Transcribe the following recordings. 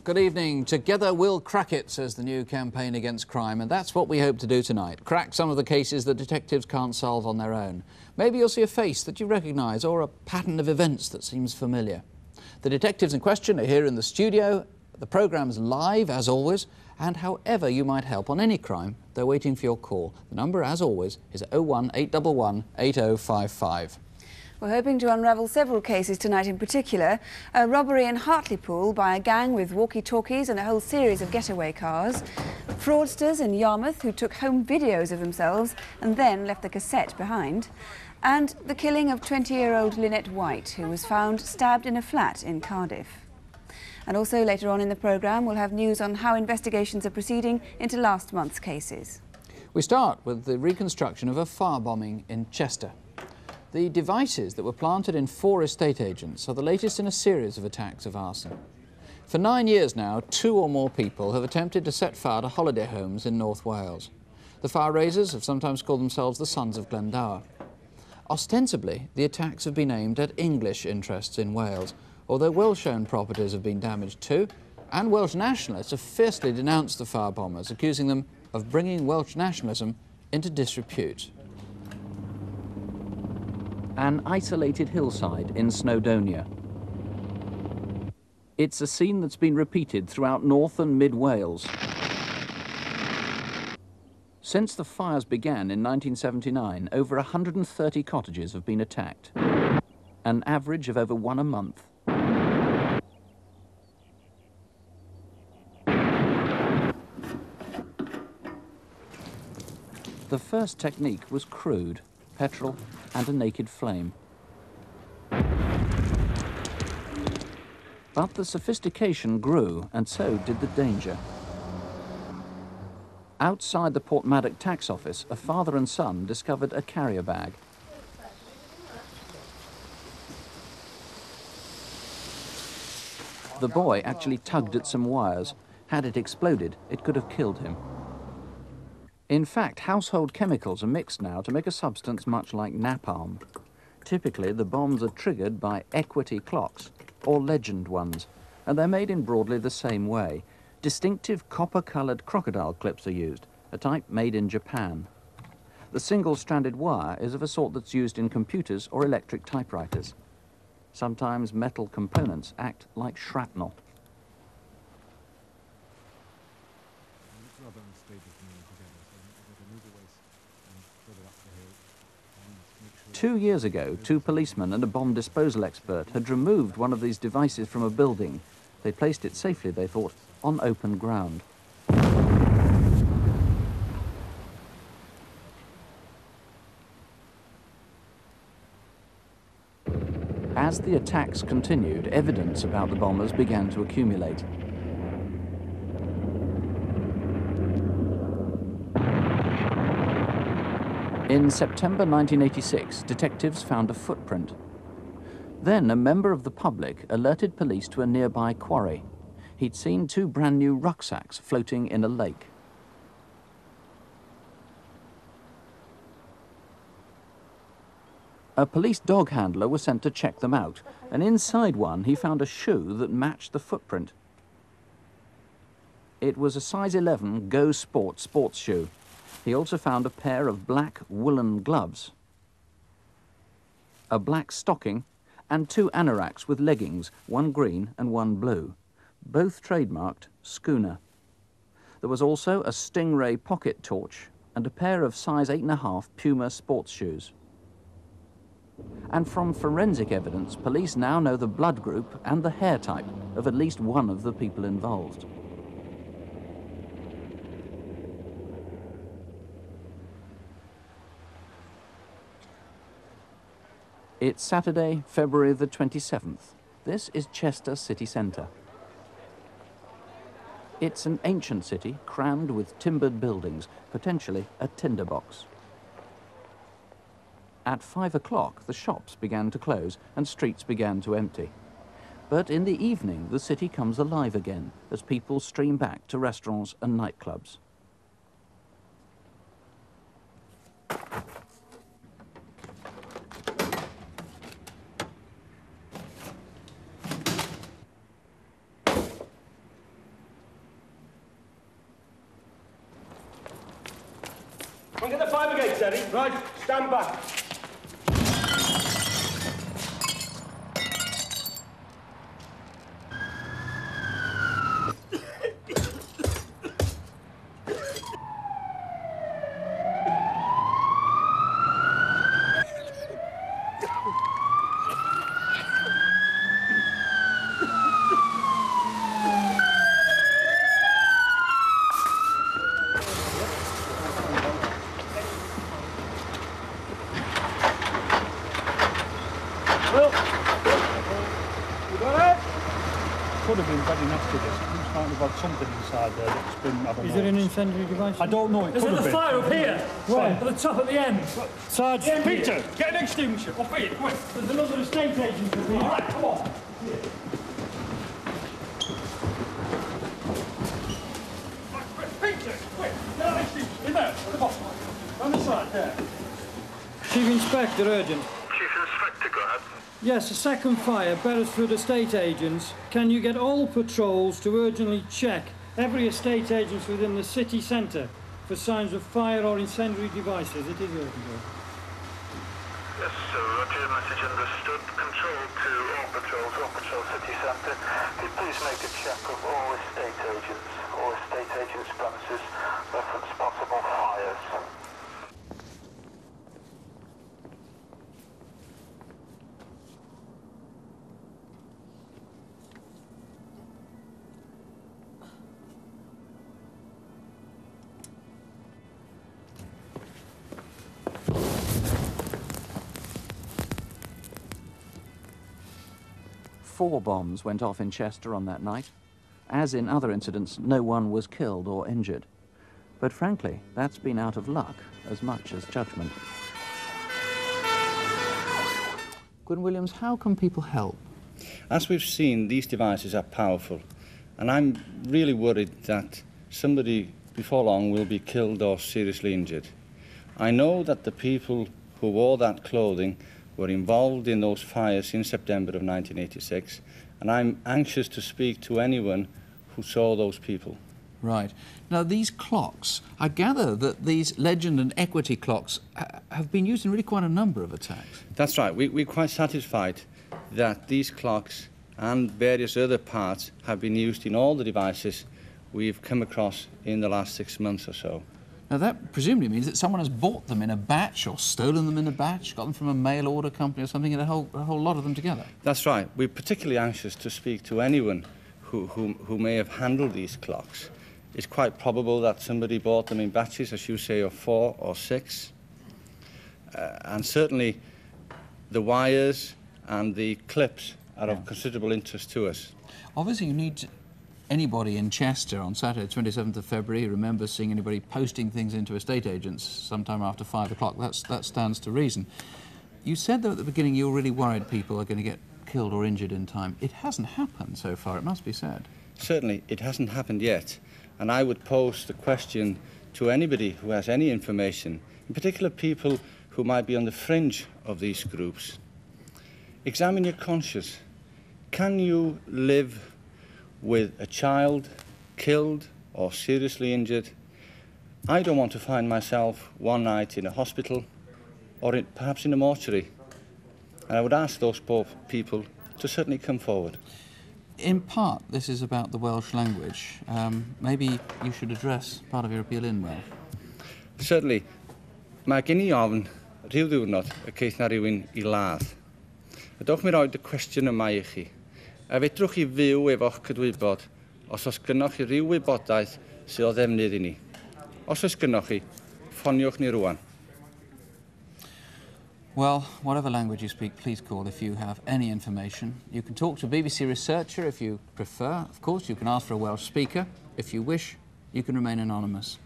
Good evening. Together we'll crack it, says the new campaign against crime, and that's what we hope to do tonight. Crack some of the cases that detectives can't solve on their own. Maybe you'll see a face that you recognise or a pattern of events that seems familiar. The detectives in question are here in the studio. The programme's live, as always, and however you might help on any crime, they're waiting for your call. The number, as always, is 01811 8055. We're hoping to unravel several cases tonight in particular. A robbery in Hartlepool by a gang with walkie-talkies and a whole series of getaway cars. Fraudsters in Yarmouth who took home videos of themselves and then left the cassette behind. And the killing of 20-year-old Lynette White, who was found stabbed in a flat in Cardiff. And also later on in the programme we'll have news on how investigations are proceeding into last month's cases. We start with the reconstruction of a firebombing in Chester. The devices that were planted in 4 estate agents are the latest in a series of attacks of arson. For 9 years now, 2 or more people have attempted to set fire to holiday homes in North Wales. The fire raisers have sometimes called themselves the Sons of Glendower. Ostensibly, the attacks have been aimed at English interests in Wales, although Welsh-owned properties have been damaged too, and Welsh nationalists have fiercely denounced the firebombers, accusing them of bringing Welsh nationalism into disrepute. An isolated hillside in Snowdonia. It's a scene that's been repeated throughout North and Mid Wales. Since the fires began in 1979, over 130 cottages have been attacked, an average of over 1 a month. The first technique was crude: petrol and a naked flame. But the sophistication grew, and so did the danger. Outside the Portmaddock tax office, a father and son discovered a carrier bag. The boy actually tugged at some wires. Had it exploded, it could have killed him. In fact, household chemicals are mixed now to make a substance much like napalm. Typically, the bombs are triggered by equity clocks, or legend ones, and they're made in broadly the same way. Distinctive copper-coloured crocodile clips are used, a type made in Japan. The single-stranded wire is of a sort that's used in computers or electric typewriters. Sometimes metal components act like shrapnel. 2 years ago, 2 policemen and a bomb disposal expert had removed one of these devices from a building. They placed it safely, they thought, on open ground. As the attacks continued, evidence about the bombers began to accumulate. In September 1986, detectives found a footprint. Then a member of the public alerted police to a nearby quarry. He'd seen 2 brand new rucksacks floating in a lake. A police dog handler was sent to check them out, and inside one he found a shoe that matched the footprint. It was a size 11 Go Sport sports shoe. He also found a pair of black woolen gloves, a black stocking, and 2 anoraks with leggings, one green and one blue, both trademarked Schooner. There was also a Stingray pocket torch and a pair of size 8.5 Puma sports shoes. And from forensic evidence, police now know the blood group and the hair type of at least one of the people involved. It's Saturday, February the 27th. This is Chester city centre. It's an ancient city crammed with timbered buildings, potentially a tinderbox. At 5 o'clock, the shops began to close and streets began to empty. But in the evening, the city comes alive again as people stream back to restaurants and nightclubs. And get the fire brigade, Terry. Right, stand back. Could have been very nasty, this. It looks like we've had something inside there that's been, I don't know. Is there an incendiary device? I don't know, it could have been. There's a fire up here. Where? At the top at the end. Sarge, Yeah, Peter, get an extinguisher, up here, quick. there's another estate agent up here. All right, come on. Peter, quick, get an extinguisher. In there, at the bottom. On the side, there. Chief Inspector, urgent. Chief Inspector, go ahead. Yes, a second fire, Beresford estate agents. Can you get all patrols to urgently check every estate agent within the city centre for signs of fire or incendiary devices? It is urgent. Yes, sir. Roger, message understood. Control to all patrols city centre. Could you please make a check of all estate agents' premises, reference possible fires. Four bombs went off in Chester on that night. As in other incidents, no one was killed or injured. But frankly, that's been out of luck as much as judgment. Gwyn Williams, how can people help? As we've seen, these devices are powerful, and I'm really worried that somebody before long will be killed or seriously injured. I know that the people who wore that clothing were involved in those fires in September of 1986, and I'm anxious to speak to anyone who saw those people. Right. Now, these clocks, I gather that these Legend and Equity clocks have been used in really quite a number of attacks. That's right. We're quite satisfied that these clocks and various other parts have been used in all the devices we've come across in the last 6 months or so. Now, that presumably means that someone has bought them in a batch or stolen them in a batch, got them from a mail order company or something, and a whole lot of them together. That's right. We're particularly anxious to speak to anyone who may have handled these clocks. It's quite probable that somebody bought them in batches, as you say, of 4 or 6. And certainly the wires and the clips are of considerable interest to us. Obviously, you need anybody in Chester on Saturday, 27th of February, who remembers seeing anybody posting things into estate agents sometime after 5 o'clock. That stands to reason. You said, though, at the beginning you were really worried people are going to get killed or injured in time. It hasn't happened so far, it must be said. Certainly, it hasn't happened yet. And I would pose the question to anybody who has any information, in particular people who might be on the fringe of these groups. Examine your conscience. Can you live with a child killed or seriously injured? I don't want to find myself one night in a hospital or perhaps in a mortuary. And I would ask those poor people to certainly come forward. In part, this is about the Welsh language. Maybe you should address part of your appeal in Welsh. Certainly. Mae gen I ofn rhyw ddiwrnod y ceith na rhywun I ladd. Ydwch mi roed y cwestiwn yma I chi. A fedrwch chi fyw efo'ch cydwybod os oes gynnoch chi ryw wybodaeth sydd o ddefnydd I ni. Os oes gynnoch chi, ffoniwch ni rwan. Well, whatever language you speak, please call if you have any information. You can talk to a BBC researcher if you prefer. Of course, you can ask for a Welsh speaker. If you wish, you can remain anonymous.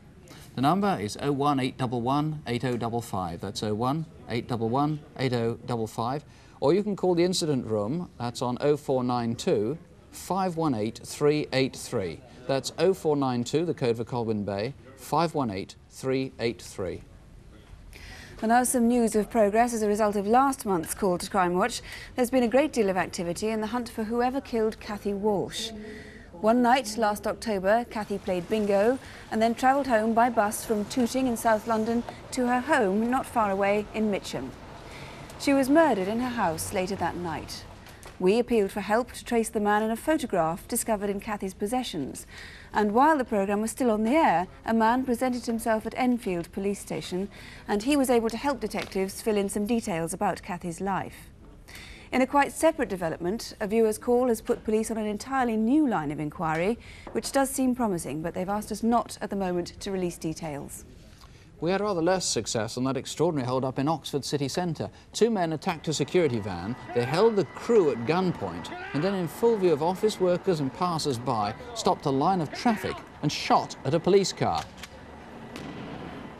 The number is 01811 8055. That's 01811 8055. Or you can call the incident room. That's on 0492 518 383. That's 0492, the code for Colwyn Bay, 518 383. And now some news of progress as a result of last month's call to Crimewatch. There's been a great deal of activity in the hunt for whoever killed Cathy Walsh. One night last October, Cathy played bingo and then travelled home by bus from Tooting in South London to her home not far away in Mitcham. She was murdered in her house later that night. We appealed for help to trace the man in a photograph discovered in Cathy's possessions. And while the programme was still on the air, a man presented himself at Enfield Police Station and he was able to help detectives fill in some details about Cathy's life. In a quite separate development, a viewer's call has put police on an entirely new line of inquiry, which does seem promising, but they've asked us not at the moment to release details. We had rather less success on that extraordinary hold-up in Oxford city centre. Two men attacked a security van, they held the crew at gunpoint, and then in full view of office workers and passers-by, stopped a line of traffic and shot at a police car.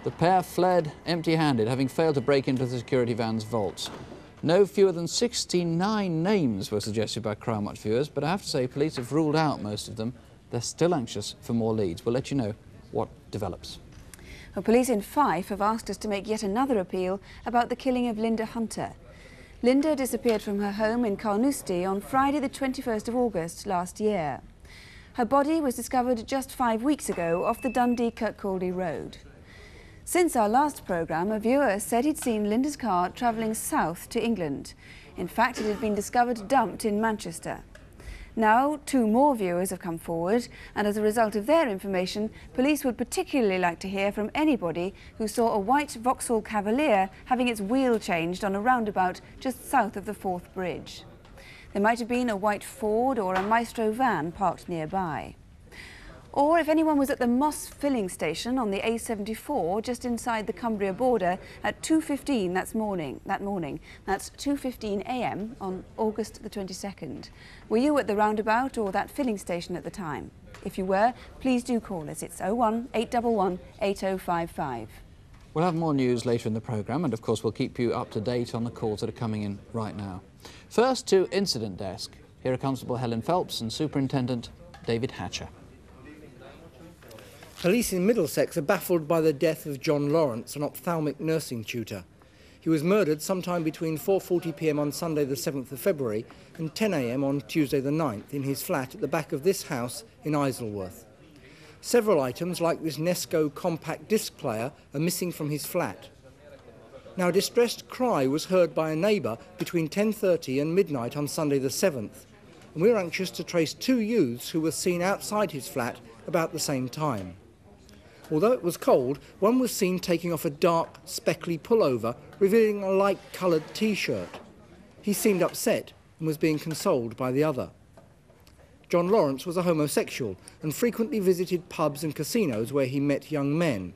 The pair fled empty-handed, having failed to break into the security van's vaults. No fewer than 69 names were suggested by Crimewatch viewers, but I have to say police have ruled out most of them. They're still anxious for more leads. We'll let you know what develops. Well, police in Fife have asked us to make yet another appeal about the killing of Lynda Hunter. Lynda disappeared from her home in Carnoustie on Friday the 21st of August last year. Her body was discovered just 5 weeks ago off the Dundee-Kirkcaldy road. Since our last programme, a viewer said he'd seen Lynda's car travelling south to England. In fact, it had been discovered dumped in Manchester. Now, 2 more viewers have come forward, and as a result of their information, police would particularly like to hear from anybody who saw a white Vauxhall Cavalier having its wheel changed on a roundabout just south of the Forth Bridge. There might have been a white Ford or a Maestro van parked nearby. Or if anyone was at the Moss filling station on the A74 just inside the Cumbria border at 2:15 that morning. That's 2:15 a.m. on August the 22nd. Were you at the roundabout or that filling station at the time? If you were, please do call us. It's 01 811 8055. We'll have more news later in the programme, and of course we'll keep you up to date on the calls that are coming in right now. First to Incident Desk. Here are Constable Helen Phelps and Superintendent David Hatcher. Police in Middlesex are baffled by the death of John Lawrence, an ophthalmic nursing tutor. He was murdered sometime between 4:40 p.m. on Sunday the 7th of February and 10 a.m. on Tuesday the 9th in his flat at the back of this house in Isleworth. Several items, like this Nesco compact disc player, are missing from his flat. Now, a distressed cry was heard by a neighbour between 10:30 and midnight on Sunday the 7th, and we're anxious to trace 2 youths who were seen outside his flat about the same time. Although it was cold, one was seen taking off a dark, speckly pullover, revealing a light-coloured T-shirt. He seemed upset and was being consoled by the other. John Lawrence was a homosexual and frequently visited pubs and casinos where he met young men.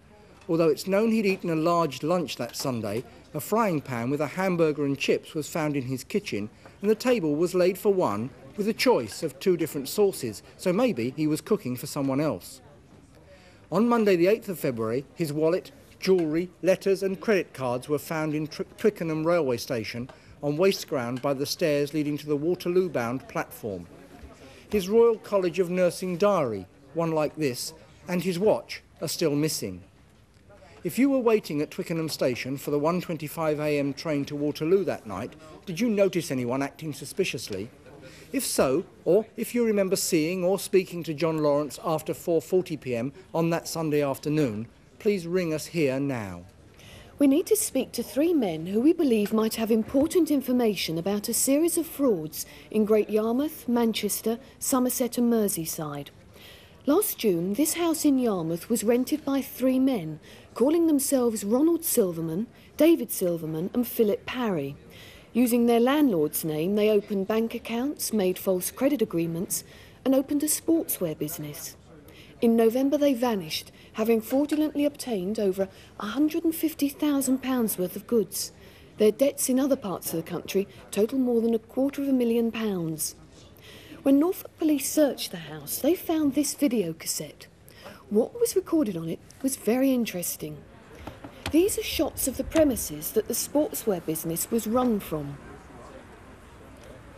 Although it's known he'd eaten a large lunch that Sunday, a frying pan with a hamburger and chips was found in his kitchen, and the table was laid for one with a choice of 2 different sauces, so maybe he was cooking for someone else. On Monday the 8th of February, his wallet, jewellery, letters and credit cards were found in Twickenham railway station on waste ground by the stairs leading to the Waterloo-bound platform. His Royal College of Nursing diary, one like this, and his watch are still missing. If you were waiting at Twickenham station for the 1:25 a.m. train to Waterloo that night, did you notice anyone acting suspiciously? If so, or if you remember seeing or speaking to John Lawrence after 4:40 p.m. on that Sunday afternoon, please ring us here now. We need to speak to 3 men who we believe might have important information about a series of frauds in Great Yarmouth, Manchester, Somerset and Merseyside. Last June, this house in Yarmouth was rented by 3 men, calling themselves Ronald Silverman, David Silverman and Philip Parry. Using their landlord's name, they opened bank accounts, made false credit agreements and opened a sportswear business. In November they vanished, having fraudulently obtained over £150,000 worth of goods. Their debts in other parts of the country total more than £250,000. When Norfolk police searched the house, they found this video cassette. What was recorded on it was very interesting. These are shots of the premises that the sportswear business was run from.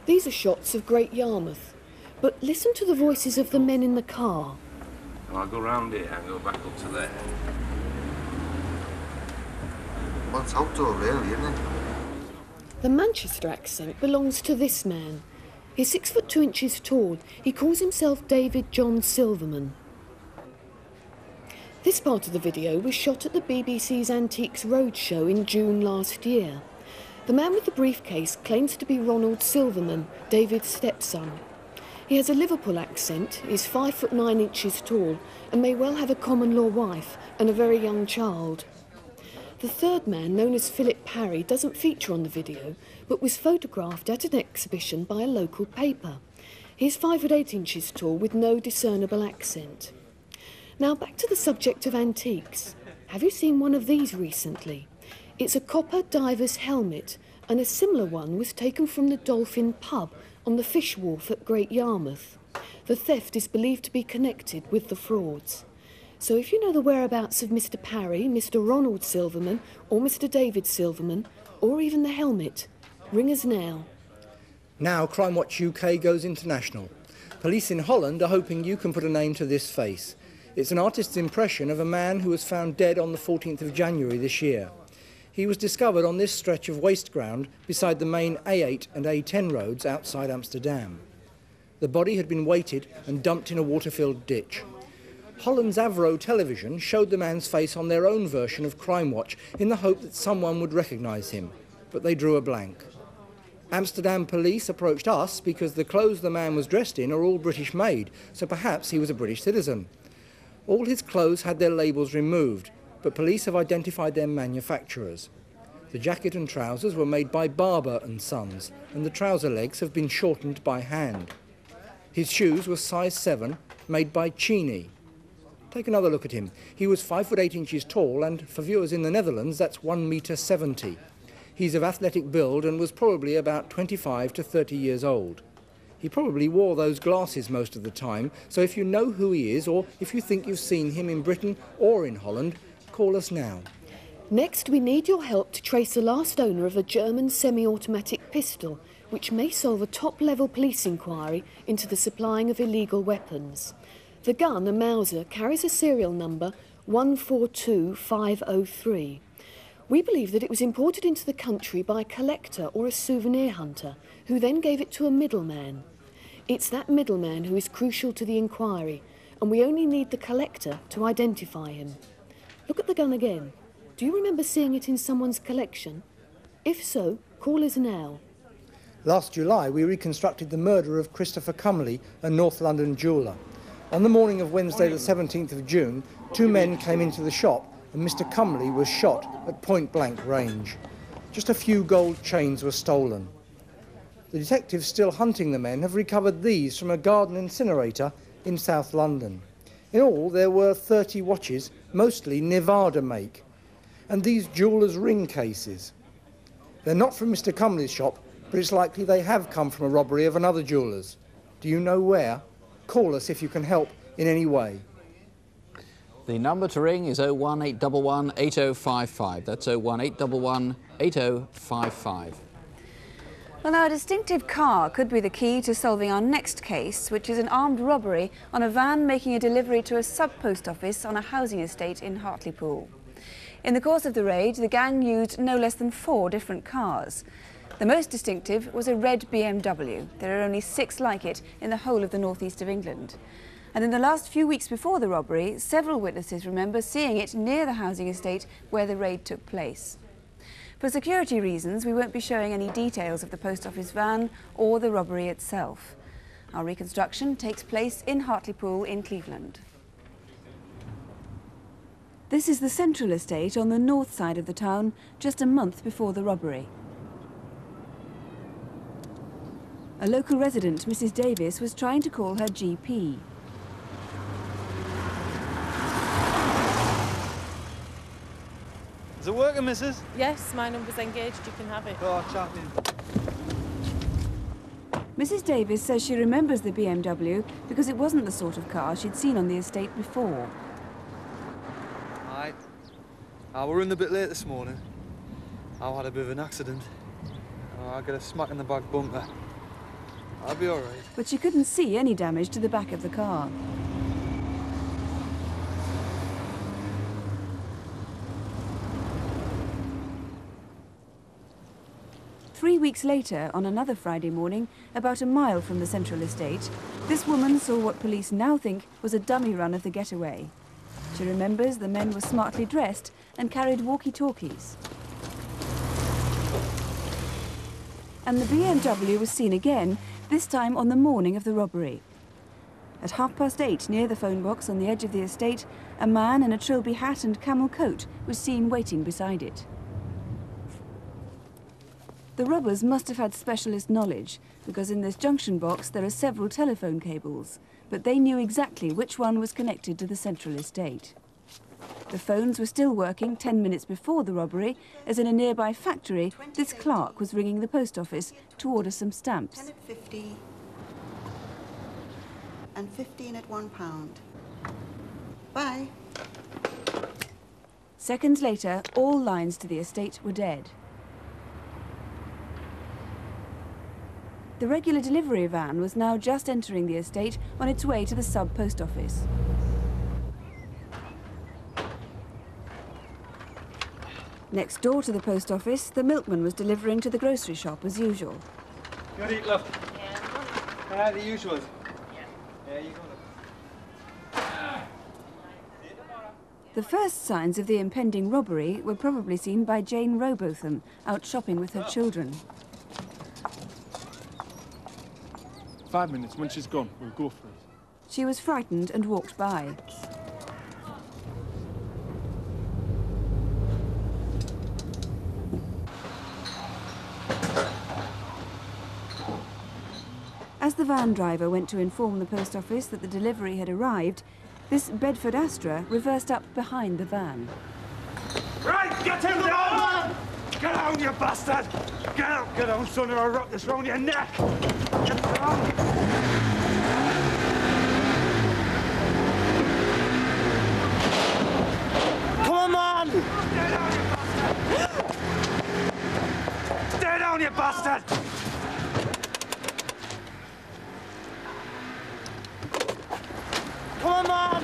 These are shots of Great Yarmouth, but listen to the voices of the men in the car. And I'll go round here and go back up to there. Well, it's outdoor really, isn't it? The Manchester accent belongs to this man. He's 6 foot 2 inches tall. He calls himself David John Silverman. This part of the video was shot at the BBC's Antiques Roadshow in June last year. The man with the briefcase claims to be Ronald Silverman, David's stepson. He has a Liverpool accent, is 5 foot 9 inches tall, and may well have a common law wife and a very young child. The third man, known as Philip Parry, doesn't feature on the video, but was photographed at an exhibition by a local paper. He's 5 foot 8 inches tall with no discernible accent. Now back to the subject of antiques. Have you seen one of these recently? It's a copper diver's helmet, and a similar one was taken from the Dolphin pub on the Fish Wharf at Great Yarmouth. The theft is believed to be connected with the frauds. So if you know the whereabouts of Mr. Parry, Mr. Ronald Silverman, or Mr. David Silverman, or even the helmet, ring us now. Now Crimewatch UK goes international. Police in Holland are hoping you can put a name to this face. It's an artist's impression of a man who was found dead on the 14th of January this year. He was discovered on this stretch of waste ground beside the main A8 and A10 roads outside Amsterdam. The body had been weighted and dumped in a water-filled ditch. Holland's Avro television showed the man's face on their own version of Crimewatch in the hope that someone would recognise him, but they drew a blank. Amsterdam police approached us because the clothes the man was dressed in are all British made, so perhaps he was a British citizen. All his clothes had their labels removed, but police have identified their manufacturers. The jacket and trousers were made by Barber and Sons, and the trouser legs have been shortened by hand. His shoes were size 7, made by Cheney. Take another look at him. He was 5 foot 8 inches tall, and for viewers in the Netherlands, that's 1 metre 70. He's of athletic build and was probably about 25 to 30 years old. He probably wore those glasses most of the time, so if you know who he is, or if you think you've seen him in Britain or in Holland, call us now. Next, we need your help to trace the last owner of a German semi-automatic pistol, which may solve a top-level police inquiry into the supplying of illegal weapons. The gun, a Mauser, carries a serial number 142503. We believe that it was imported into the country by a collector or a souvenir hunter, who then gave it to a middleman. It's that middleman who is crucial to the inquiry, and we only need the collector to identify him. Look at the gun again. Do you remember seeing it in someone's collection? If so, call us now. Last July, we reconstructed the murder of Christopher Cumley, a North London jeweller. On the morning of Wednesday the 17th of June, 2 men came into the shop and Mr. Cumley was shot at point-blank range. Just a few gold chains were stolen. The detectives still hunting the men have recovered these from a garden incinerator in South London. In all, there were 30 watches, mostly Nevada make, and these jewellers' ring cases. They're not from Mr. Cumley's shop, but it's likely they have come from a robbery of another jeweller's. Do you know where? Call us if you can help in any way. The number to ring is 01811 8055. That's 01811 8055. Well, now, a distinctive car could be the key to solving our next case, which is an armed robbery on a van making a delivery to a sub-post office on a housing estate in Hartlepool. In the course of the raid, the gang used no less than 4 different cars. The most distinctive was a red BMW. There are only 6 like it in the whole of the northeast of England. And in the last few weeks before the robbery, several witnesses remember seeing it near the housing estate where the raid took place. For security reasons, we won't be showing any details of the post office van or the robbery itself. Our reconstruction takes place in Hartlepool in Cleveland. This is the central estate on the north side of the town, just a month before the robbery. A local resident, Mrs. Davis, was trying to call her GP. Is it working, missus? Yes, my number's engaged, you can have it. Oh, chatting. Mrs. Davis says she remembers the BMW because it wasn't the sort of car she'd seen on the estate before. Right. We were in a bit late this morning. I had a bit of an accident. I got a smack in the back bumper. I'll be all right. But she couldn't see any damage to the back of the car. 3 weeks later, on another Friday morning, about a mile from the central estate, this woman saw what police now think was a dummy run of the getaway. She remembers the men were smartly dressed and carried walkie-talkies. And the BMW was seen again, this time on the morning of the robbery. At 8:30, near the phone box on the edge of the estate, a man in a trilby hat and camel coat was seen waiting beside it. The robbers must have had specialist knowledge, because in this junction box there are several telephone cables, but they knew exactly which one was connected to the central estate. The phones were still working 10 minutes before the robbery, as in a nearby factory, this clerk was ringing the post office to order some stamps. 10 at 50 and 15 at £1. Bye. Seconds later, all lines to the estate were dead. The regular delivery van was now just entering the estate on its way to the sub-post office. Next door to the post office, the milkman was delivering to the grocery shop as usual. Good eat, love. Yeah, the usual. Yeah, you got it. The first signs of the impending robbery were probably seen by Jane Robotham, out shopping with her children. 5 minutes. When she's gone, we'll go for it. She was frightened and walked by. As the van driver went to inform the post office that the delivery had arrived, this Bedford Astra reversed up behind the van. Right, get him down! Get down, you bastard! Get on, son, or I'll wrap this round your neck! Get down! Come on! Stay down, you bastard! Come on!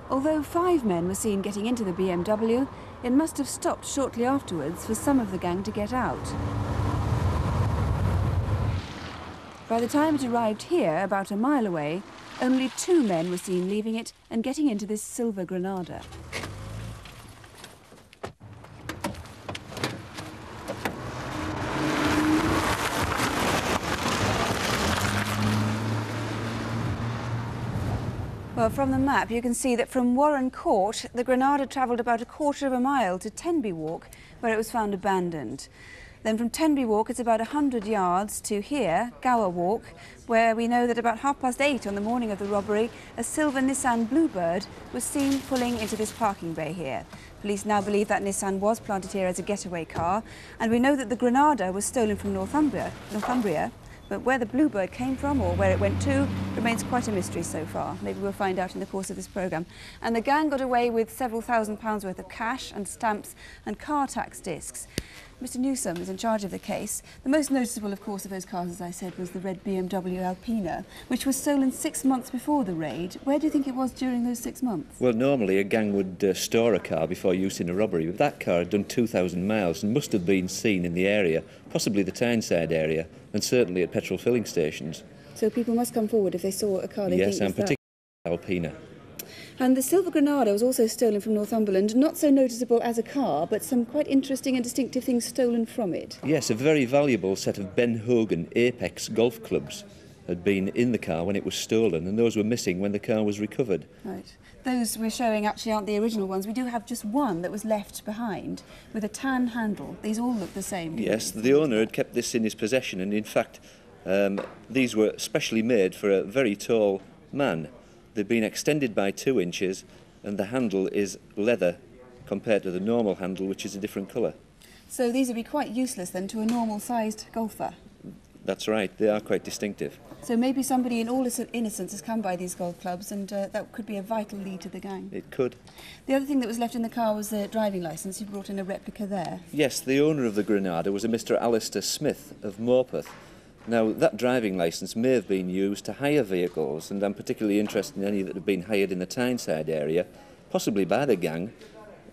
Although 5 men were seen getting into the BMW, it must have stopped shortly afterwards for some of the gang to get out. By the time it arrived here, about a mile away, only 2 men were seen leaving it and getting into this silver Granada. Well, from the map you can see that from Warren Court, the Granada travelled about a quarter of a mile to Tenby Walk, where it was found abandoned. Then from Tenby Walk it's about 100 yards to here, Gower Walk, where we know that about 8:30 on the morning of the robbery, a silver Nissan Bluebird was seen pulling into this parking bay here. Police now believe that Nissan was planted here as a getaway car, and we know that the Granada was stolen from Northumbria. But where the Bluebird came from or where it went to remains quite a mystery so far. Maybe we'll find out in the course of this programme. And the gang got away with several £1,000s worth of cash and stamps and car tax discs. Mr Newsome is in charge of the case. The most noticeable, of course, of those cars, as I said, was the red BMW Alpina, which was stolen 6 months before the raid. Where do you think it was during those 6 months? Well, normally a gang would store a car before use in a robbery, but that car had done 2,000 miles and must have been seen in the area, possibly the Tyneside area, and certainly at petrol filling stations. So people must come forward if they saw a car they yes, think and was that. particularly Alpina. And the silver Granada was also stolen from Northumberland, not so noticeable as a car, but some quite interesting and distinctive things stolen from it. Yes, a very valuable set of Ben Hogan Apex golf clubs had been in the car when it was stolen, and those were missing when the car was recovered. Right. those we're showing actually aren't the original ones. We do have just one that was left behind with a tan handle. These all look the same. Yes, the owner had kept this in his possession, and in fact these were specially made for a very tall man. They've been extended by 2 inches, and the handle is leather compared to the normal handle, which is a different colour. So these would be quite useless then to a normal-sized golfer. That's right, they are quite distinctive. So maybe somebody in all innocence has come by these golf clubs, and that could be a vital lead to the gang. It could. The other thing that was left in the car was the driving licence. You brought in a replica there. Yes, the owner of the Granada was a Mr. Alistair Smith of Morpeth. Now, that driving licence may have been used to hire vehicles, and I'm particularly interested in any that have been hired in the Tyneside area, possibly by the gang,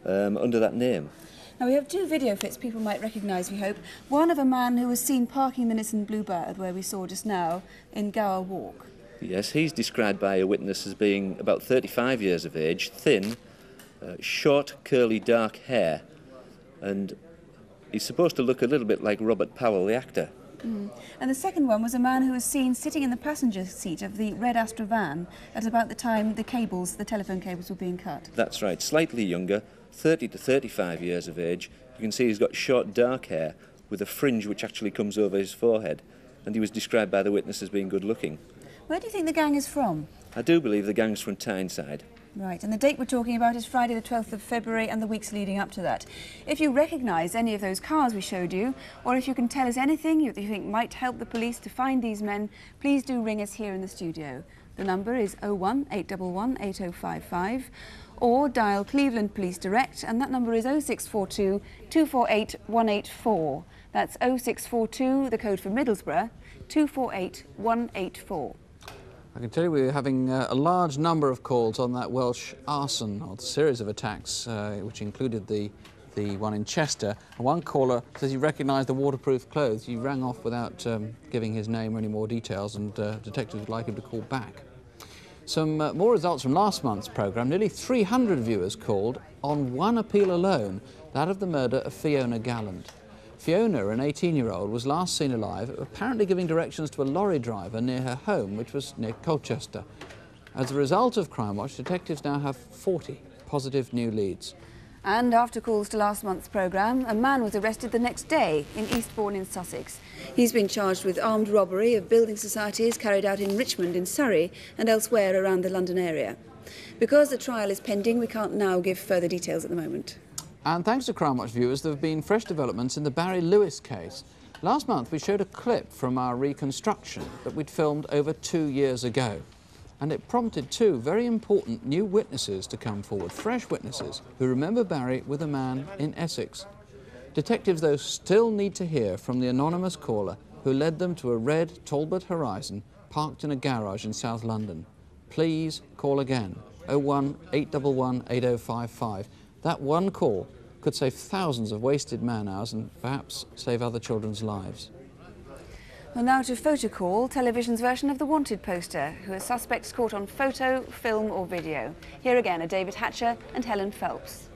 under that name. Now, we have 2 video clips people might recognise, we hope. One of a man who was seen parking the Nissan Bluebird, where we saw just now, in Gower Walk. Yes, he's described by a witness as being about 35 years of age, thin, short, curly, dark hair, and he's supposed to look a little bit like Robert Powell, the actor. And the second one was a man who was seen sitting in the passenger seat of the red Astra van at about the time the telephone cables were being cut. That's right, slightly younger, 30 to 35 years of age. You can see he's got short dark hair with a fringe which actually comes over his forehead, and he was described by the witness as being good looking. Where do you think the gang is from? I do believe the gang's from Tyneside. Right, and the date we're talking about is Friday the 12th of February and the weeks leading up to that. If you recognise any of those cars we showed you, or if you can tell us anything you think might help the police to find these men, please do ring us here in the studio. The number is 01 811 8055, or dial Cleveland Police Direct, and that number is 0642 248 184. That's 0642, the code for Middlesbrough, 248 184. I can tell you we're having a large number of calls on that Welsh arson, or the series of attacks, which included the one in Chester. And one caller says he recognised the waterproof clothes. He rang off without giving his name or any more details, and detectives would like him to call back. Some more results from last month's programme. Nearly 300 viewers called on one appeal alone, that of the murder of Fiona Gallant. Fiona, an 18-year-old, was last seen alive, apparently giving directions to a lorry driver near her home, which was near Colchester. As a result of Crimewatch, detectives now have 40 positive new leads. And after calls to last month's programme, a man was arrested the next day in Eastbourne in Sussex. He's been charged with armed robbery of building societies carried out in Richmond in Surrey and elsewhere around the London area. Because the trial is pending, we can't now give further details at the moment. And thanks to Crimewatch viewers, there have been fresh developments in the Barry Lewis case. Last month we showed a clip from our reconstruction that we'd filmed over 2 years ago. And it prompted 2 very important new witnesses to come forward, fresh witnesses who remember Barry with a man in Essex. Detectives, though, still need to hear from the anonymous caller who led them to a red Talbot Horizon parked in a garage in South London. Please call again, 01 811 8055. That one call could save thousands of wasted man-hours and perhaps save other children's lives. Well, now to Photocall, television's version of the wanted poster, who are suspects caught on photo, film or video. Here again are David Hatcher and Helen Phelps.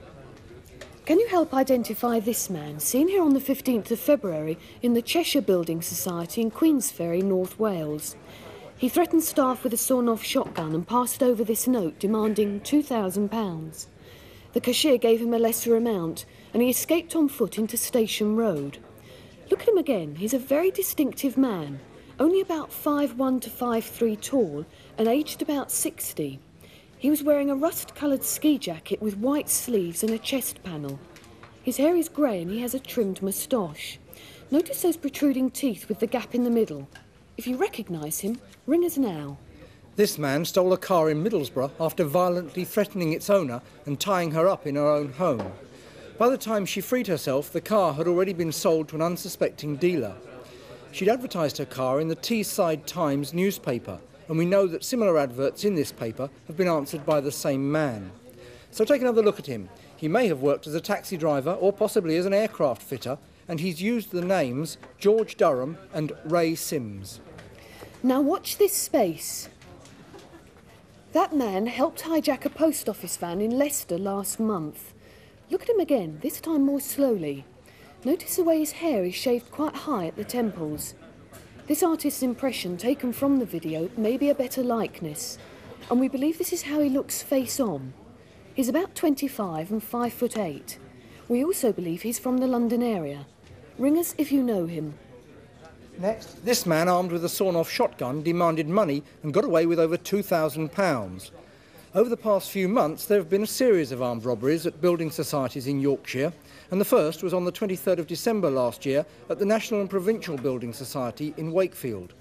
Can you help identify this man, seen here on the 15th of February in the Cheshire Building Society in Queensferry, North Wales? He threatened staff with a sawn-off shotgun and passed over this note demanding £2,000. The cashier gave him a lesser amount, and he escaped on foot into Station Road. Look at him again. He's a very distinctive man, only about 5'1" to 5'3" tall, and aged about 60. He was wearing a rust-coloured ski jacket with white sleeves and a chest panel. His hair is grey and he has a trimmed moustache. Notice those protruding teeth with the gap in the middle. If you recognise him, ring us now. This man stole a car in Middlesbrough after violently threatening its owner and tying her up in her own home. By the time she freed herself, the car had already been sold to an unsuspecting dealer. She'd advertised her car in the Teesside Times newspaper, and we know that similar adverts in this paper have been answered by the same man. So take another look at him. He may have worked as a taxi driver or possibly as an aircraft fitter, and he's used the names George Durham and Ray Sims. Now watch this space. That man helped hijack a post office van in Leicester last month. Look at him again, this time more slowly. Notice the way his hair is shaved quite high at the temples. This artist's impression taken from the video may be a better likeness. and we believe this is how he looks face on. He's about 25 and 5'8". We also believe he's from the London area. Ring us if you know him. Next, this man armed with a sawn-off shotgun demanded money and got away with over £2,000. Over the past few months, there have been a series of armed robberies at building societies in Yorkshire, and the first was on the 23rd of December last year at the National and Provincial Building Society in Wakefield.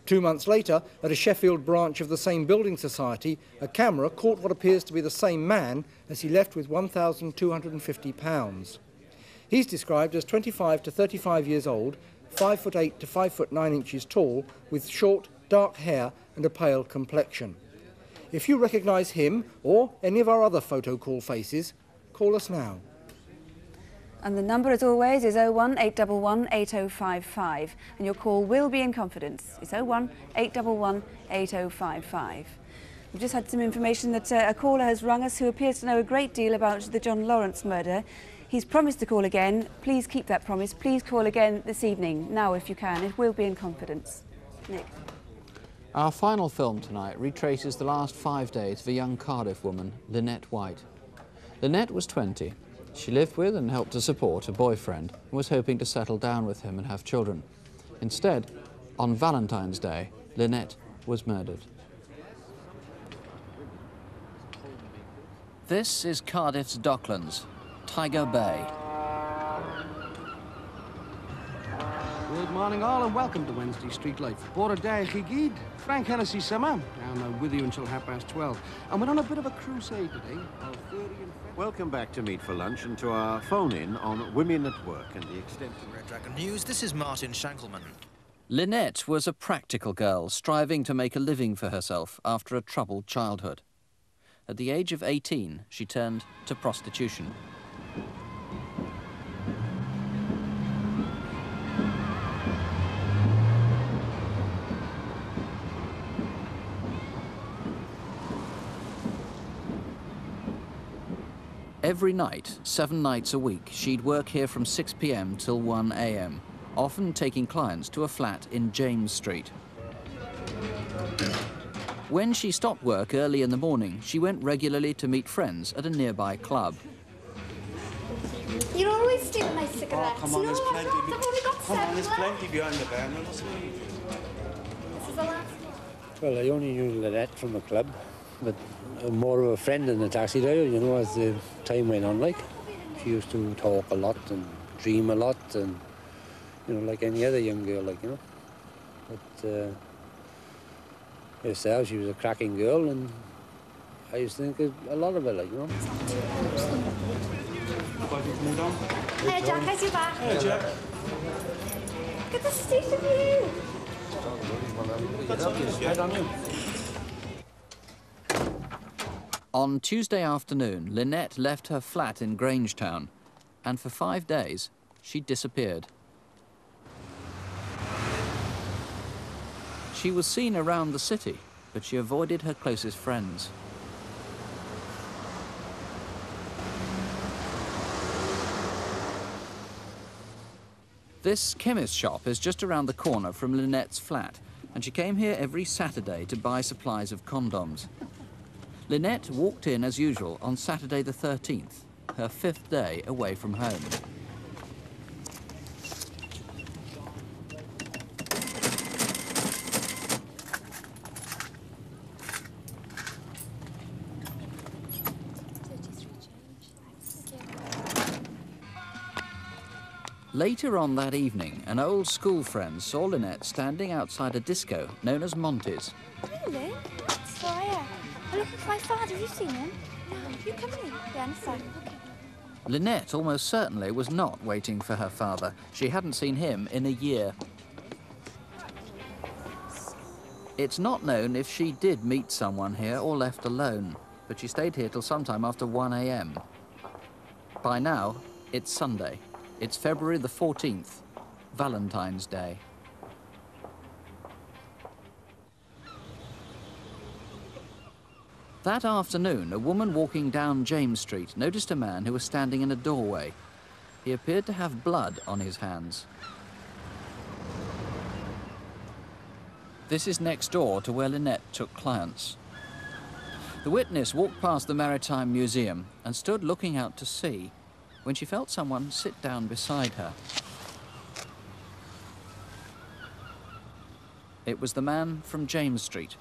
2 months later, at a Sheffield branch of the same building society, a camera caught what appears to be the same man as he left with £1,250. He's described as 25 to 35 years old, 5'8" to 5'9" inches tall, with short, dark hair and a pale complexion. If you recognise him or any of our other Photocall faces, call us now. And the number, as always, is 01811 8055, and your call will be in confidence. It's 01811 8055. We've just had some information that a caller has rung us who appears to know a great deal about the John Lawrence murder. He's promised to call again. Please keep that promise. Please call again this evening, now if you can. It will be in confidence. Nick. Our final film tonight retraces the last 5 days of a young Cardiff woman, Lynette White. Lynette was 20. She lived with and helped to support a boyfriend and was hoping to settle down with him and have children. Instead, on Valentine's Day, Lynette was murdered. This is Cardiff's Docklands, Tiger Bay. Good morning all and welcome to Wednesday Street Life. Bore day Chigid, Frank Hennessy Summer. I'm with you until 12:30. And we're on a bit of a crusade today. Welcome back to Meet for Lunch and to our phone-in on Women at Work and the extent of Red Dragon News, this is Martin Shankelman. Lynette was a practical girl striving to make a living for herself after a troubled childhood. At the age of 18, she turned to prostitution. Every night, 7 nights a week, she'd work here from 6 p.m. till 1 a.m., often taking clients to a flat in James Street. When she stopped work early in the morning, she went regularly to meet friends at a nearby club. You're always stealing my cigarettes. Oh, come on, no, there's plenty. I've only got Come on, there's 7 left. plenty behind the bar. Now, what's This is the last one. Well, I only knew Lynette from the club, but more of a friend than a taxi driver, you know, as the time went on, like. She used to talk a lot and dream a lot and, you know, like any other young girl, like, you know. But herself, she was a cracking girl, and I used to think a lot of her, like, you know. Hey, Jack, how's your back? Hey, Jack. Get the state of you. Head on you. On Tuesday afternoon, Lynette left her flat in Grangetown, and for 5 days, she disappeared. She was seen around the city, but she avoided her closest friends. This chemist shop is just around the corner from Lynette's flat, and she came here every Saturday to buy supplies of condoms. Lynette walked in as usual on Saturday the 13th, her 5th day away from home. Later on that evening, an old school friend saw Lynette standing outside a disco known as Monty's. Really? That's why I'm looking for my father. Have you seen him? No. You come in. Yeah, I'm sorry. Okay. Lynette almost certainly was not waiting for her father. She hadn't seen him in a year. It's not known if she did meet someone here or left alone, but she stayed here till sometime after 1 a.m. By now, it's Sunday. It's February the 14th, Valentine's Day. That afternoon, a woman walking down James Street noticed a man who was standing in a doorway. He appeared to have blood on his hands. This is next door to where Lynette took clients. The witness walked past the Maritime Museum and stood looking out to sea when she felt someone sit down beside her. It was the man from James Street.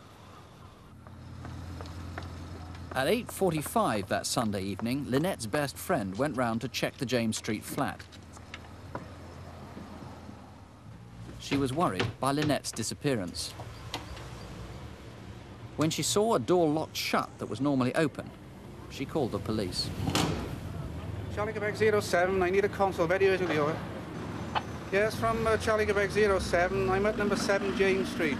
At 8:45 that Sunday evening, Lynette's best friend went round to check the James Street flat. She was worried by Lynette's disappearance. When she saw a door locked shut that was normally open, she called the police. Charlie Quebec 07, I need a console very urgently, over. Yes, from Charlie Quebec 07, I'm at number 7 James Street.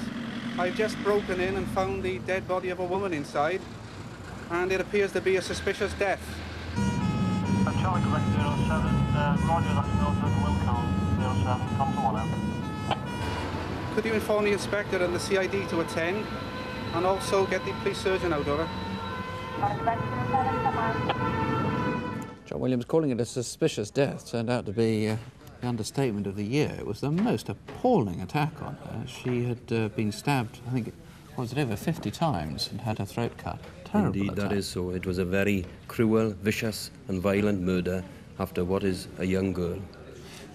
I've just broken in and found the dead body of a woman inside, and it appears to be a suspicious death. Charlie Quebec 07, Roger, that's Milton Wilco 07, come to 1 out. Could you inform the inspector and the CID to attend, and also get the police surgeon out, over? John Williams calling it a suspicious death turned out to be the understatement of the year. It was the most appalling attack on her. She had been stabbed, I think, was it over 50 times and had her throat cut. Terrible Indeed, attack. that is so. It was a very cruel, vicious and violent murder after what is a young girl.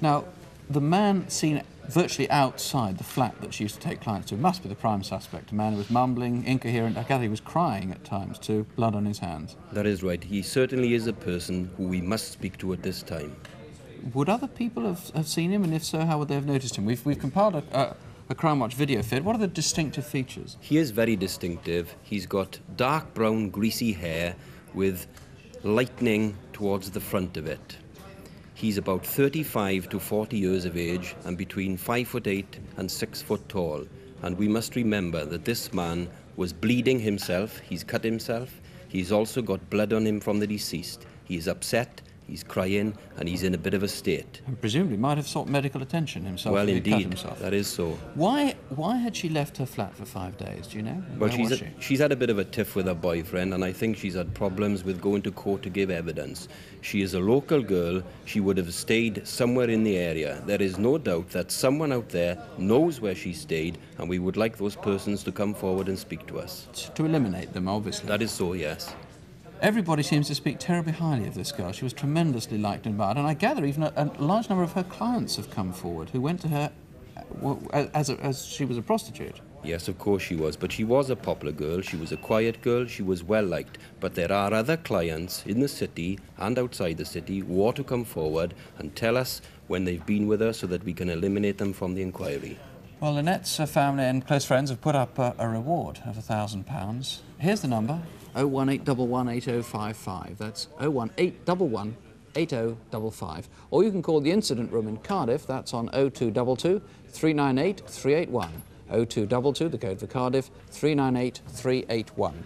Now, the man seen virtually outside the flat that she used to take clients to must be the prime suspect. A man who was mumbling, incoherent. I gather he was crying at times too, blood on his hands. That is right. He certainly is a person who we must speak to at this time. Would other people have seen him, and if so, how would they have noticed him? We've compiled a Crimewatch video feed. What are the distinctive features? He is very distinctive. He's got dark brown, greasy hair with lightning towards the front of it. He's about 35 to 40 years of age and between 5'8" and 6 foot tall. And we must remember that this man was bleeding himself. He's cut himself. He's also got blood on him from the deceased. He's upset. He's crying, and he's in a bit of a state. And presumably might have sought medical attention himself. Well, if he'd cut indeed, himself. that is so. Why had she left her flat for 5 days, do you know? Well, Where was she? she's had a bit of a tiff with her boyfriend, and I think she's had problems with going to court to give evidence. She is a local girl. She would have stayed somewhere in the area. There is no doubt that someone out there knows where she stayed, and we would like those persons to come forward and speak to us. To eliminate them, obviously. That is so, yes. Everybody seems to speak terribly highly of this girl. She was tremendously liked and admired, and I gather even a large number of her clients have come forward who went to her as she was a prostitute. Yes, of course she was, but she was a popular girl, she was a quiet girl, she was well liked. But there are other clients in the city and outside the city who ought to come forward and tell us when they've been with her so that we can eliminate them from the inquiry. Well, Lynette's family and close friends have put up a reward of £1,000. Here's the number. 018118055. That's 018118055. Or you can call the incident room in Cardiff. That's on 0222 398 381. 0222, the code for Cardiff, 398 381.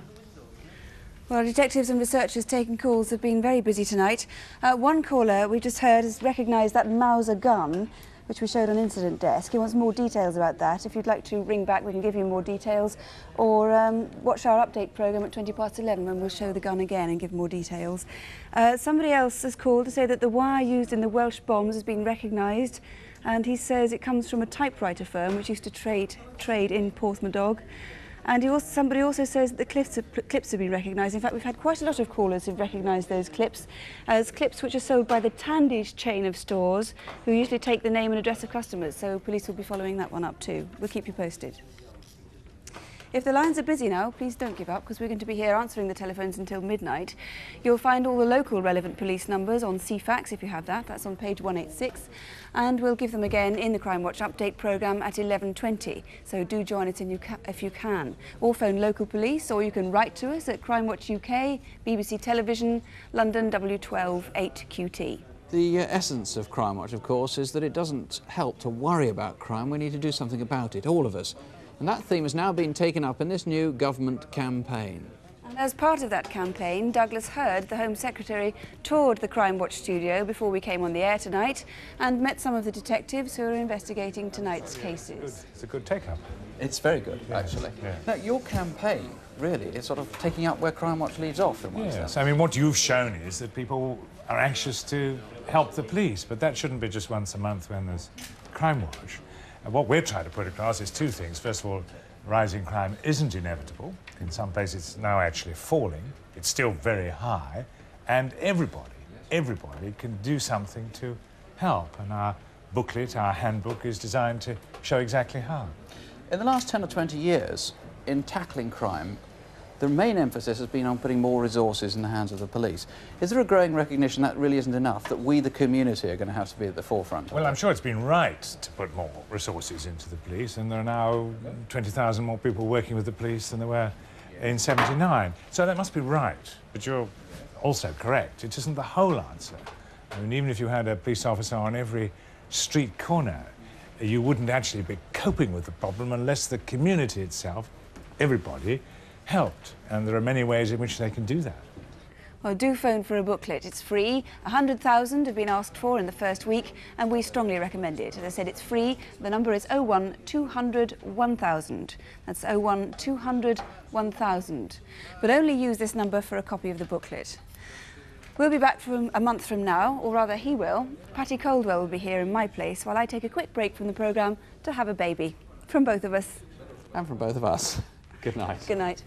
Well, detectives and researchers taking calls have been very busy tonight. One caller we just heard has recognised that Mauser gun, which we showed on incident desk. He wants more details about that. If you'd like to ring back, we can give you more details, or watch our update programme at 11:20 when we'll show the gun again and give more details. Somebody else has called to say that the wire used in the Welsh bombs has been recognised, and he says it comes from a typewriter firm which used to trade in Porthmadog. And somebody also says that the clips have been recognised. In fact, we've had quite a lot of callers who've recognised those clips as clips which are sold by the Tandage chain of stores, who usually take the name and address of customers. So police will be following that one up too. We'll keep you posted. If the lines are busy now, please don't give up, because we're going to be here answering the telephones until midnight. You'll find all the local relevant police numbers on CFAX, if you have that. That's on page 186. And we'll give them again in the Crimewatch update programme at 11:20. So do join us if you can. Or phone local police, or you can write to us at Crimewatch UK, BBC Television, London W12 8QT. The essence of Crimewatch, of course, is that it doesn't help to worry about crime. We need to do something about it, all of us. And that theme has now been taken up in this new government campaign. And as part of that campaign, Douglas Hurd, the Home Secretary, toured the Crimewatch studio before we came on the air tonight and met some of the detectives who are investigating tonight's cases. It's a good take-up. It's very good, actually. Yeah. Now, your campaign, really, is sort of taking up where Crimewatch leaves off in one sense. I mean, what you've shown is that people are anxious to help the police, but that shouldn't be just once a month when there's Crimewatch. And what we're trying to put across is two things. First of all, rising crime isn't inevitable. In some places it's now actually falling. It's still very high, and everybody can do something to help, and our booklet, our handbook, is designed to show exactly how. In the last 10 or 20 years, in tackling crime, the main emphasis has been on putting more resources in the hands of the police. Is there a growing recognition that really isn't enough, that we, the community, are going to have to be at the forefront? Well, I'm sure it's been right to put more resources into the police, and there are now 20,000 more people working with the police than there were in '79. So that must be right, but you're also correct. It isn't the whole answer. I mean, even if you had a police officer on every street corner, you wouldn't actually be coping with the problem unless the community itself, everybody, helped. And there are many ways in which they can do that. Well, do phone for a booklet. It's free. 100,000 have been asked for in the first week, and we strongly recommend it. As I said, it's free. The number is 01 200 1000. That's 01 200 1000. But only use this number for a copy of the booklet. We'll be back from a month from now, or rather he will. Patty Coldwell will be here in my place while I take a quick break from the programme to have a baby. From both of us. And from both of us. Good night. Good night.